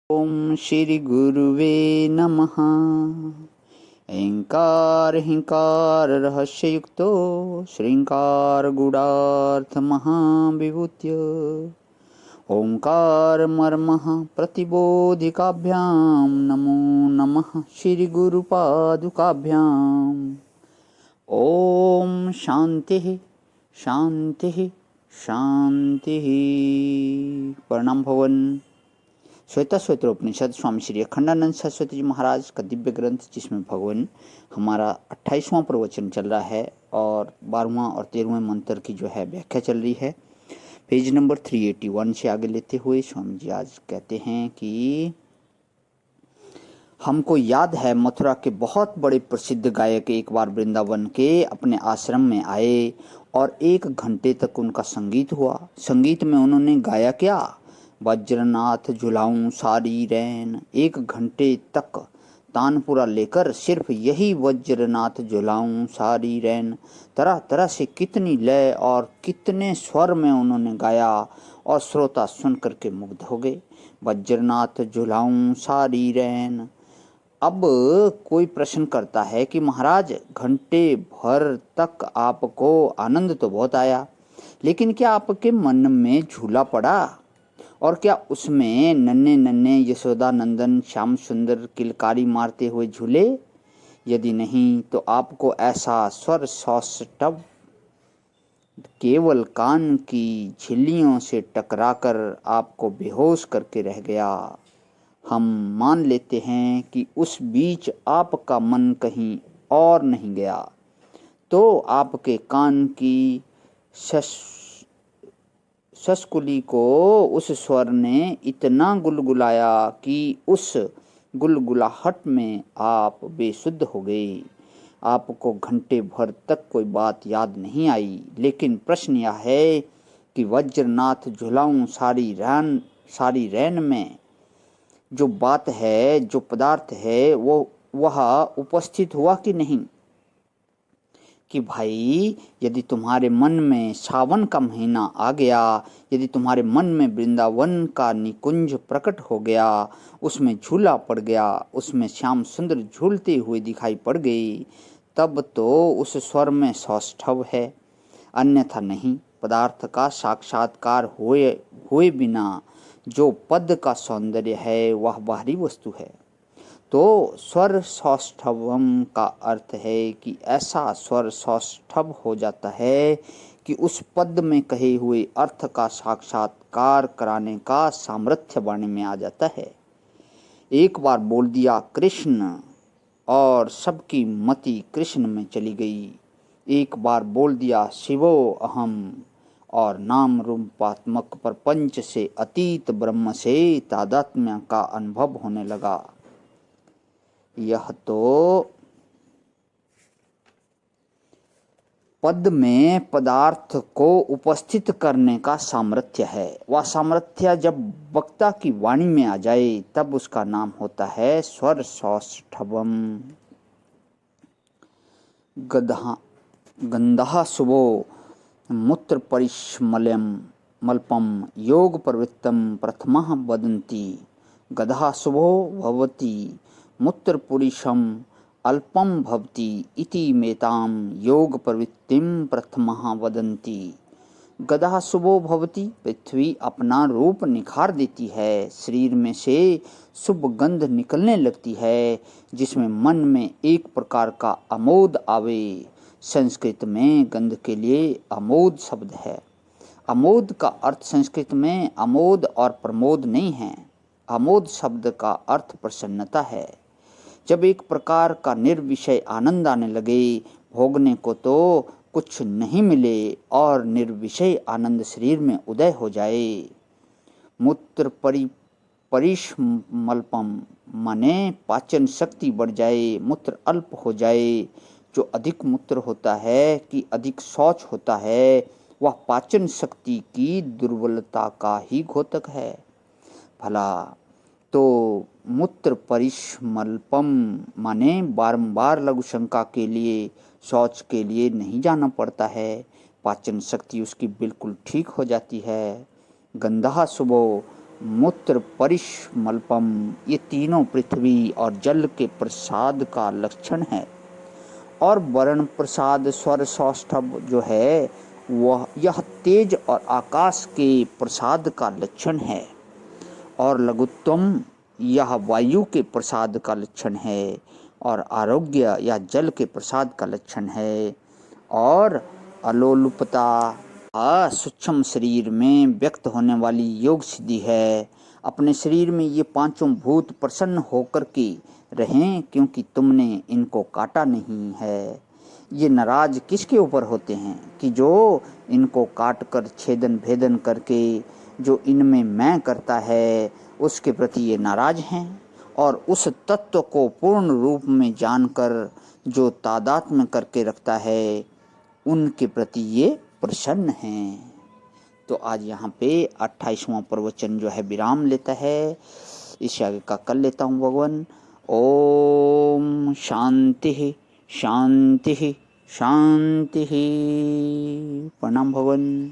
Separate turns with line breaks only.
ओम श्री गुरुवे नमः। ऐंकार हिंकार रहस्ययुक्तो श्रृंकार गुडार्थ महाविभूत्य ओंकार मर्मः प्रतिबोधिकाभ्यां नमो नमः श्री गुरुपादुकाभ्यां। ओम शांति शांति शांति। प्रणाम भवन। श्वेता श्वेतोपनिषद स्वामी श्री अखंडानंद सरस्वती जी महाराज का दिव्य ग्रंथ, जिसमें भगवान हमारा 28वां प्रवचन चल रहा है और 12वां और 13वें मंत्र की जो है व्याख्या चल रही है। पेज नंबर 381 से आगे लेते हुए स्वामी जी आज कहते हैं कि हमको याद है मथुरा के बहुत बड़े प्रसिद्ध गायक एक बार वृंदावन के अपने आश्रम में आए और 1 घंटे तक उनका संगीत हुआ। संगीत में उन्होंने गाया क्या? वज्रनाथ झुलाऊं सारी रैन। 1 घंटे तक तानपुरा लेकर सिर्फ यही वज्रनाथ झुलाऊं सारी रैन। तरह तरह से कितनी लय और कितने स्वर में उन्होंने गाया और श्रोता सुन करके मुग्ध हो गए। वज्रनाथ झुलाऊं सारी रैन। अब कोई प्रश्न करता है कि महाराज, घंटे भर तक आपको आनंद तो बहुत आया, लेकिन क्या आपके मन में झूला पड़ा? और क्या उसमें नन्हे नन्हे यशोदा नंदन श्याम सुंदर किलकारी मारते हुए झूले? यदि नहीं तो आपको ऐसा स्वर सौष्ठव केवल कान की झिल्लियों से टकराकर आपको बेहोश करके रह गया। हम मान लेते हैं कि उस बीच आपका मन कहीं और नहीं गया, तो आपके कान की शशकुली को उस स्वर ने इतना गुलगुलाया कि उस गुलगुलाहट में आप बेसुध हो गए। आपको घंटे भर तक कोई बात याद नहीं आई, लेकिन प्रश्न यह है कि वज्रनाथ झुलाऊं सारी रैन में जो बात है, जो पदार्थ है, वो वह उपस्थित हुआ कि नहीं? कि भाई, यदि तुम्हारे मन में सावन का महीना आ गया, यदि तुम्हारे मन में वृंदावन का निकुंज प्रकट हो गया, उसमें झूला पड़ गया, उसमें श्याम सुंदर झूलते हुए दिखाई पड़ गई, तब तो उस स्वर में सौष्ठव है, अन्यथा नहीं। पदार्थ का साक्षात्कार हुए बिना जो पद का सौंदर्य है वह बाहरी वस्तु है। तो स्वर सौष्ठवम का अर्थ है कि ऐसा स्वर सौष्ठव हो जाता है कि उस पद में कहे हुए अर्थ का साक्षात्कार कराने का सामर्थ्य वाणी में आ जाता है। एक बार बोल दिया कृष्ण और सबकी मति कृष्ण में चली गई। एक बार बोल दिया शिवो अहम और नाम रूपात्मक प्रपंच से अतीत ब्रह्म से तादात्म्य का अनुभव होने लगा। यह तो पद में पदार्थ को उपस्थित करने का सामर्थ्य है। वह सामर्थ्य जब वक्ता की वाणी में आ जाए तब उसका नाम होता है स्वर सौष्ठवम। गंधा शुभो मूत्र परिश्मलम मल्पम योग प्रवृत्तम प्रथमः वदन्ति। गधा शुभो भवति मूत्र पुरुषम अल्पम भवति इति मेताम योग प्रवृत्तिम प्रथमः वदन्ति। गधा शुभो भवति, पृथ्वी अपना रूप निखार देती है, शरीर में से शुभ गंध निकलने लगती है, जिसमें मन में एक प्रकार का आमोद आवे। संस्कृत में गंध के लिए आमोद शब्द है। आमोद का अर्थ संस्कृत में आमोद और प्रमोद नहीं है। आमोद शब्द का अर्थ प्रसन्नता है। जब एक प्रकार का निर्विषय आनंद आने लगे, भोगने को तो कुछ नहीं मिले और निर्विषय आनंद शरीर में उदय हो जाए। मूत्र परिश्मल्पम माने पाचन शक्ति बढ़ जाए, मूत्र अल्प हो जाए। जो अधिक मूत्र होता है कि अधिक शौच होता है, वह पाचन शक्ति की दुर्बलता का ही घोतक है। भला तो मूत्र परिश्मल्पम माने बारंबार लघु शंका के लिए, शौच के लिए नहीं जाना पड़ता है, पाचन शक्ति उसकी बिल्कुल ठीक हो जाती है। गंधा शुभो मूत्र परिष्मल्पम, ये तीनों पृथ्वी और जल के प्रसाद का लक्षण है। और वर्ण प्रसाद स्वर सौष्ठव जो है वह यह तेज और आकाश के प्रसाद का लक्षण है। और लघुत्वम यह वायु के प्रसाद का लक्षण है। और आरोग्य या जल के प्रसाद का लक्षण है। और अलोलुपता सूक्ष्म शरीर में व्यक्त होने वाली योग सिद्धि है। अपने शरीर में ये पांचों भूत प्रसन्न होकर के रहें, क्योंकि तुमने इनको काटा नहीं है। ये नाराज किसके ऊपर होते हैं कि जो इनको काट कर छेदन भेदन करके जो इनमें मैं करता है उसके प्रति ये नाराज हैं। और उस तत्व को पूर्ण रूप में जानकर जो तादात्म्य करके रखता है उनके प्रति ये प्रसन्न हैं। तो आज यहाँ पे 28वां प्रवचन जो है विराम लेता है। इस आगे का कर लेता हूँ भगवान। ओम शांति शांति शांति। प्रणाम भगवान।